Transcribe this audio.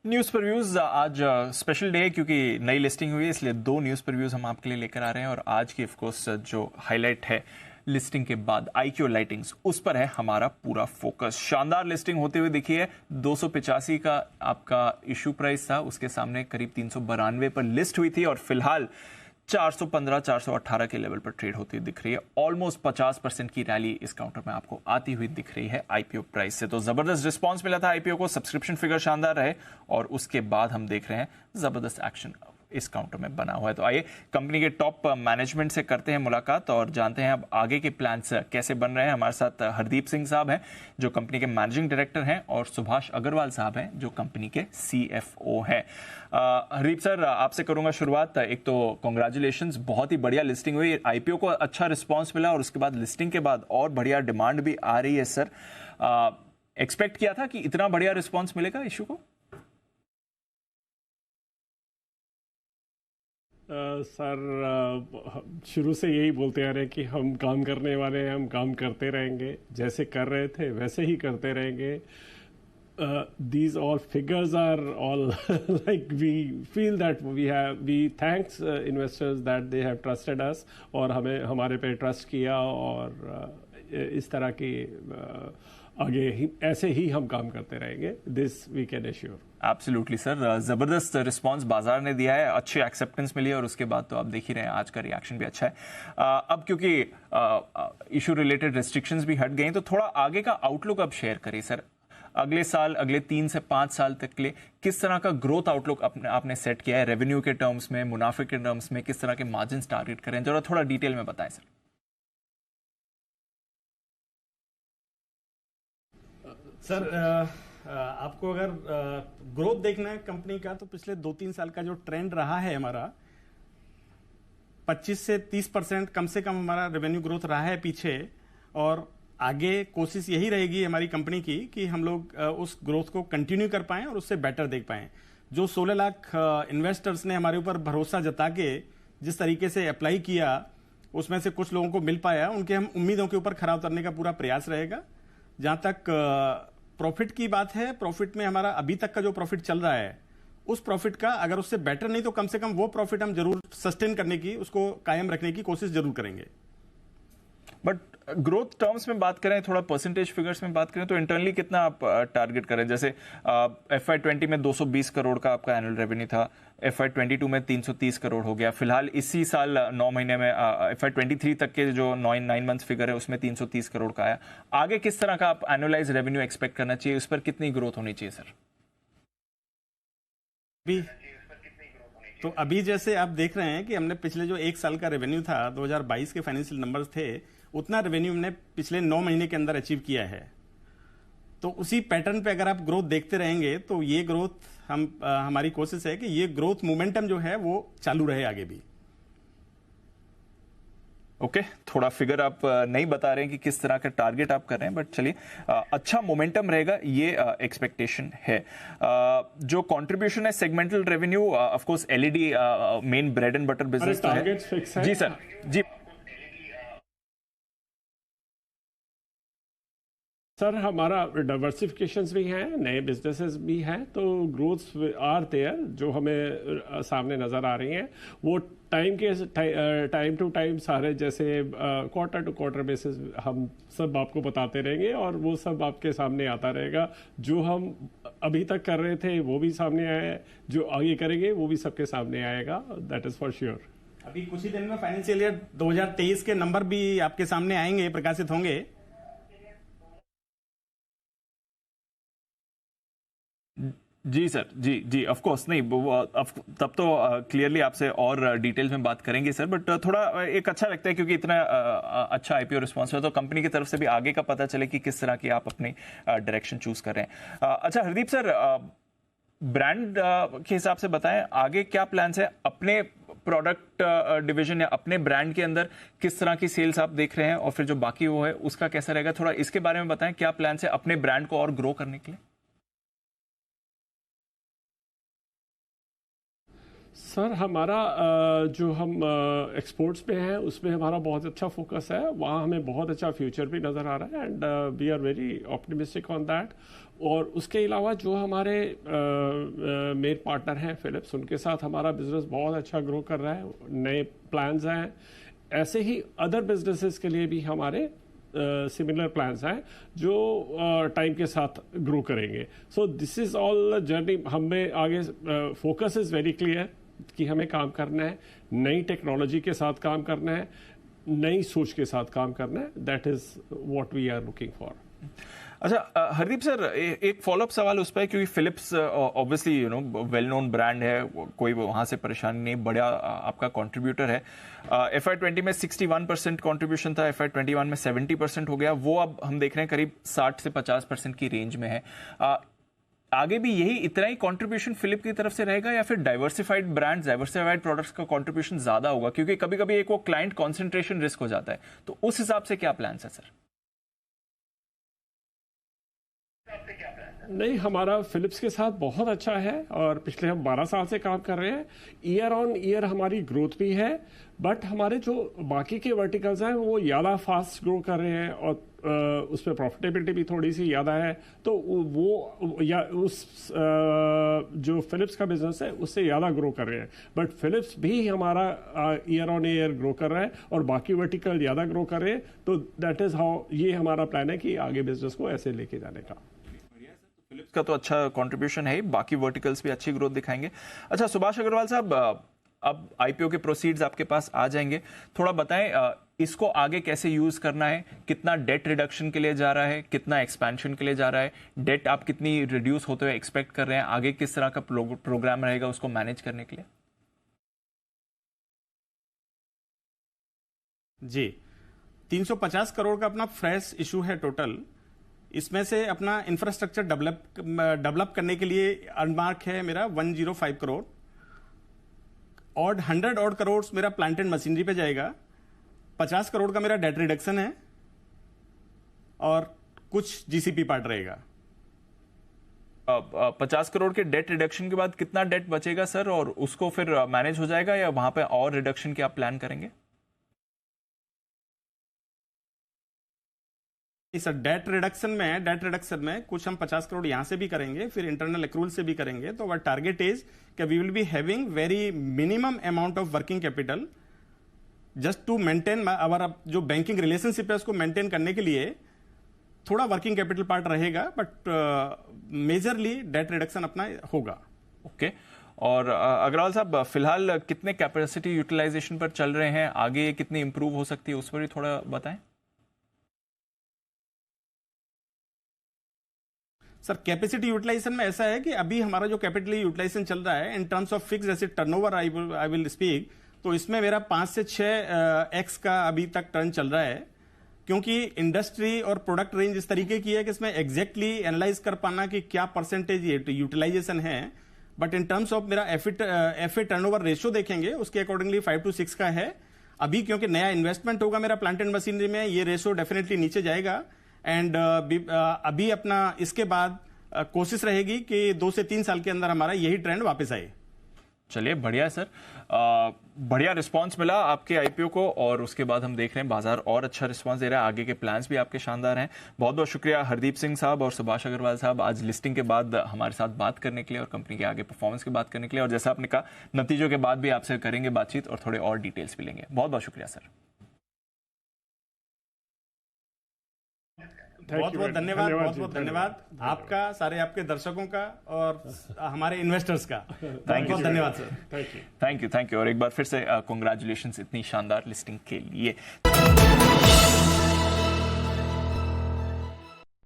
News previews आज special day है क्योंकि नई लिस्टिंग हुई है, इसलिए 2 न्यूज़ प्रीव्यूज हम आपके लिए लेकर आ रहे हैं। और आज की ऑफकोर्स जो हाईलाइट है लिस्टिंग के बाद IQ लाइटिंग्स, उस पर है हमारा पूरा फोकस। शानदार लिस्टिंग होते हुए दिखी है। 285 का आपका इशू प्राइस था, उसके सामने करीब 392 पर लिस्ट हुई थी और फिलहाल 415 418 के लेवल पर ट्रेड होती हुई दिख रही है। ऑलमोस्ट 50% की रैली इस काउंटर में आपको आती हुई दिख रही है IPO प्राइस से। तो जबरदस्त रिस्पांस मिला था IPO को, सब्सक्रिप्शन फिगर शानदार रहे और उसके बाद हम देख रहे हैं जबरदस्त एक्शन इस काउंटर में बना हुआ है। तो आइए कंपनी के टॉप मैनेजमेंट से करते हैं मुलाकात और जानते हैं अब आगे के प्लान्स कैसे बन रहे हैं। हमारे साथ हरदीप सिंह साहब हैं जो कंपनी के मैनेजिंग डायरेक्टर हैं और सुभाष अग्रवाल साहब हैं जो कंपनी के CFO हैं। हरदीप सर, आपसे करूंगा शुरुआत। एक तो कॉन्ग्रेचुलेशंस, बहुत ही बढ़िया लिस्टिंग हुई, IPO को अच्छा रिस्पॉन्स मिला और उसके बाद लिस्टिंग के बाद और बढ़िया डिमांड भी आ रही है। सर, एक्सपेक्ट किया था कि इतना बढ़िया रिस्पॉन्स मिलेगा इशू को? सर, शुरू से यही बोलते आ रहे हैं कि हम काम करने वाले हैं, हम काम करते रहेंगे, जैसे कर रहे थे वैसे ही करते रहेंगे। These all figures are all like we feel that we thanks investors that they have trusted us और हमें हमारे पे ट्रस्ट किया और इस तरह की आगे ही ऐसे ही हम काम करते रहेंगे। This we can assure. Absolutely sir, जबरदस्त रिस्पांस बाजार ने दिया है, अच्छी एक्सेप्टेंस मिली है और उसके बाद तो आप देख ही रहे हैं आज का रिएक्शन भी अच्छा है। अब क्योंकि इशू रिलेटेड रेस्ट्रिक्शंस भी हट गई तो थोड़ा आगे का आउटलुक अब शेयर करिए सर। अगले साल, अगले 3 से 5 साल तक के लिए किस तरह का ग्रोथ आउटलुक आपने सेट किया है? रेवेन्यू के टर्म्स में, मुनाफे के टर्म्स में किस तरह के मार्जिन टारगेट करें, जरा थोड़ा डिटेल में बताएं सर। सर, आपको अगर ग्रोथ देखना है कंपनी का तो पिछले 2-3 साल का जो ट्रेंड रहा है हमारा 25 से 30% कम से कम हमारा रेवेन्यू ग्रोथ रहा है पीछे। और आगे कोशिश यही रहेगी हमारी कंपनी की कि हम लोग उस ग्रोथ को कंटिन्यू कर पाएं और उससे बेटर देख पाएं। जो 16 लाख इन्वेस्टर्स ने हमारे ऊपर भरोसा जता के जिस तरीके से अप्लाई किया, उसमें से कुछ लोगों को मिल पाया, उनके हम उम्मीदों के ऊपर खरा उतरने का पूरा प्रयास रहेगा। जहां तक प्रॉफिट की बात है, प्रॉफिट में हमारा अभी तक का जो प्रॉफिट चल रहा है उस प्रॉफिट का अगर उससे बेटर नहीं तो कम से कम वो प्रॉफिट हम जरूर सस्टेन करने की, उसको कायम रखने की कोशिश जरूर करेंगे। बट ग्रोथ टर्म्स में बात करें, थोड़ा परसेंटेज फिगर्स में बात करें तो इंटरनली कितना आप टारगेट करें? जैसे FY20 में 220 करोड़ का आपका एनुअल रेवेन्यू था, FY22 में 330 करोड़ हो गया, फिलहाल इसी साल 9 महीने में FY23 तक के जो 9 मंथ्स फिगर है उसमें 330 करोड़ का आया। आगे किस तरह का आप एनुअलाइज रेवेन्यू एक्सपेक्ट करना चाहिए, उस पर कितनी ग्रोथ होनी चाहिए सर? तो अभी जैसे आप देख रहे हैं कि हमने पिछले जो 1 साल का रेवेन्यू था, 2022 के फाइनेंशियल नंबर्स थे, उतना रेवेन्यू हमने पिछले 9 महीने के अंदर अचीव किया है। तो उसी पैटर्न पे अगर आप ग्रोथ देखते रहेंगे तो ये ग्रोथ हमारी कोशिश है कि ये ग्रोथ मोमेंटम जो है वो चालू रहे आगे भी। ओके, थोड़ा फिगर आप नहीं बता रहे हैं कि किस तरह का टारगेट आप कर रहे हैं, बट चलिए अच्छा मोमेंटम रहेगा ये एक्सपेक्टेशन है। जो कंट्रीब्यूशन है segmental revenue, of course LED main bread and butter business तो है। जी सर, जी सर, हमारा डाइवर्सिफिकेशंस भी हैं, नए बिजनेसेस भी हैं, तो ग्रोथ्स आर देयर जो हमें सामने नज़र आ रही हैं। वो टाइम टू टाइम सारे जैसे क्वार्टर टू क्वार्टर बेसिस हम सब आपको बताते रहेंगे और वो सब आपके सामने आता रहेगा। जो हम अभी तक कर रहे थे वो भी सामने आया है, जो आगे करेंगे वो भी सबके सामने आएगा, दैट इज़ फॉर श्योर। अभी कुछ ही दिन में फाइनेंशियल ईयर 2023 के नंबर भी आपके सामने आएंगे, प्रकाशित होंगे। जी सर, जी ऑफ कोर्स, नहीं तब तो क्लियरली आपसे और डिटेल्स में बात करेंगे सर, बट थोड़ा एक अच्छा लगता है क्योंकि इतना अच्छा IPO रिस्पॉन्स है तो कंपनी की तरफ से भी आगे का पता चले कि किस तरह की आप अपनी डायरेक्शन चूज कर रहे हैं। अच्छा हरदीप सर, ब्रांड के हिसाब से बताएं आगे क्या प्लान्स है अपने प्रोडक्ट डिवीजन या अपने ब्रांड के अंदर, किस तरह की सेल्स आप देख रहे हैं और फिर जो बाकी वो है उसका कैसा रहेगा? थोड़ा इसके बारे में बताएं, क्या प्लान्स है अपने ब्रांड को और ग्रो करने के लिए? सर हमारा जो हम एक्सपोर्ट्स में है उसमें हमारा बहुत अच्छा फोकस है, वहाँ हमें बहुत अच्छा फ्यूचर भी नज़र आ रहा है and we are very optimistic on that. और उसके अलावा जो हमारे मेन पार्टनर हैं फिलिप्स, उनके साथ हमारा बिजनेस बहुत अच्छा ग्रो कर रहा है, नए प्लान्स हैं। ऐसे ही अदर बिजनेसेस के लिए भी हमारे सिमिलर प्लान्स हैं जो टाइम के साथ ग्रो करेंगे। So this is all journey. हमें आगे फोकस इज वेरी क्लियर कि हमें काम करना है, नई टेक्नोलॉजी के साथ काम करना है, नई सोच के साथ काम करना है। That is what we are looking for. अच्छा हरदीप सर, एक फॉलोअप सवाल उस पर है, क्योंकि Philips obviously well known brand है, कोई वहां से परेशानी नहीं, बड़ा आपका कंट्रीब्यूटर है। FY20 में 61% कंट्रीब्यूशन था, FY21 में 70% हो गया, वो अब हम देख रहे हैं करीब 60 से 50% की रेंज में है। आगे भी यही इतना ही कंट्रीब्यूशन फिलिप की तरफ से रहेगा या फिर डाइवर्सिफाइड ब्रांड्स, डाइवर्सिफाइड प्रोडक्ट्स का कंट्रीब्यूशन ज्यादा होगा? क्योंकि कभी कभी एक वो क्लाइंट कॉन्सेंट्रेशन रिस्क हो जाता है, तो उस हिसाब से क्या प्लान है सर? नहीं, हमारा फिलिप्स के साथ बहुत अच्छा है और पिछले हम 12 साल से काम कर रहे हैं। ईयर ऑन ईयर हमारी ग्रोथ भी है, बट हमारे जो बाकी के वर्टिकल्स हैं वो ज़्यादा फास्ट ग्रो कर रहे हैं और उसमें प्रॉफिटेबिलिटी भी थोड़ी सी ज़्यादा है। तो वो या उस जो फिलिप्स का बिजनेस है उससे ज़्यादा ग्रो कर रहे हैं, बट फिलिप्स भी हमारा ईयर ऑन ईयर ग्रो कर रहा है और बाकी वर्टिकल ज़्यादा ग्रो कर रहे हैं। तो दैट इज़ हाउ, ये हमारा प्लान है कि आगे बिजनेस को ऐसे लेके जाने का। फिलिप्स का तो अच्छा कंट्रीब्यूशन है, बाकी वर्टिकल्स भी अच्छी ग्रोथ दिखाएंगे। अच्छा सुभाष अग्रवाल साहब, अब आईपीओ के प्रोसीड्स आपके पास आ जाएंगे, थोड़ा बताएं इसको आगे कैसे यूज करना है, कितना डेट रिडक्शन के लिए जा रहा है, कितना एक्सपेंशन के लिए जा रहा है, डेट आप कितनी रिड्यूस होते हुए एक्सपेक्ट कर रहे हैं, आगे किस तरह का प्रोग्राम रहेगा उसको मैनेज करने के लिए? जी, 350 करोड़ का अपना फ्रेश इशू है टोटल। इसमें से अपना इंफ्रास्ट्रक्चर डेवलप करने के लिए अनमार्क है मेरा 105 करोड़ और 100 ऑड करोड़ मेरा प्लांट एंड मशीनरी पे जाएगा। 50 करोड़ का मेरा डेट रिडक्शन है और कुछ जीसीपी पार्ट रहेगा। 50 करोड़ के डेट रिडक्शन के बाद कितना डेट बचेगा सर, और उसको फिर मैनेज हो जाएगा या वहां पे और रिडक्शन की आप प्लान करेंगे? इस डेट रिडक्शन में कुछ हम 50 करोड़ यहां से भी करेंगे, फिर इंटरनल एक्रूवल से भी करेंगे। तो अवर टारगेट इज कि we will be having very minimum amount of working capital just to maintain our जो बैंकिंग रिलेशनशिप है उसको मेंटेन करने के लिए थोड़ा वर्किंग कैपिटल पार्ट रहेगा, बट मेजरली डेट रिडक्शन अपना होगा। ओके और अग्रवाल साहब, फिलहाल कितने कैपेसिटी यूटिलाइजेशन पर चल रहे हैं, आगे कितनी इंप्रूव हो सकती है उस पर भी थोड़ा बताएं। सर कैपेसिटी यूटिलाइजेशन में ऐसा है कि अभी हमारा जो कैपिटल यूटिलाइजेशन चल रहा है in terms of fixed asset turnover I will speak, तो इसमें मेरा 5 से 6x का अभी तक टर्न चल रहा है, क्योंकि इंडस्ट्री और प्रोडक्ट रेंज इस तरीके की है कि इसमें एग्जैक्टली एनालाइज कर पाना कि क्या परसेंटेज यूटिलाइजेशन है। बट इन टर्म्स ऑफ मेरा एफ ए टर्नओवर रेशियो देखेंगे उसके अकॉर्डिंगली 5 to 6 का है अभी, क्योंकि नया इन्वेस्टमेंट होगा मेरा प्लांट एंड मशीनरी में, ये रेशियो डेफिनेटली नीचे जाएगा। एंड अभी अपना इसके बाद कोशिश रहेगी कि 2 से 3 साल के अंदर हमारा यही ट्रेंड वापस आए। चलिए बढ़िया सर, बढ़िया रिस्पांस मिला आपके आईपीओ को और उसके बाद हम देख रहे हैं बाजार और अच्छा रिस्पांस दे रहा है, आगे के प्लान्स भी आपके शानदार हैं। बहुत बहुत शुक्रिया हरदीप सिंह साहब और सुभाष अग्रवाल साहब आज लिस्टिंग के बाद हमारे साथ बात करने के लिए और कंपनी के आगे परफॉर्मेंस की बात करने के लिए, और जैसा आपने कहा नतीजों के बाद भी आपसे करेंगे बातचीत और थोड़े और डिटेल्स भी लेंगे। बहुत बहुत शुक्रिया सर। बहुत बहुत धन्यवाद आपका, सारे आपके दर्शकों का और हमारे इन्वेस्टर्स का। बहुत धन्यवाद सर। थैंक यू और एक बार फिर से कॉन्ग्रेचुलेशंस इतनी शानदार लिस्टिंग के लिए।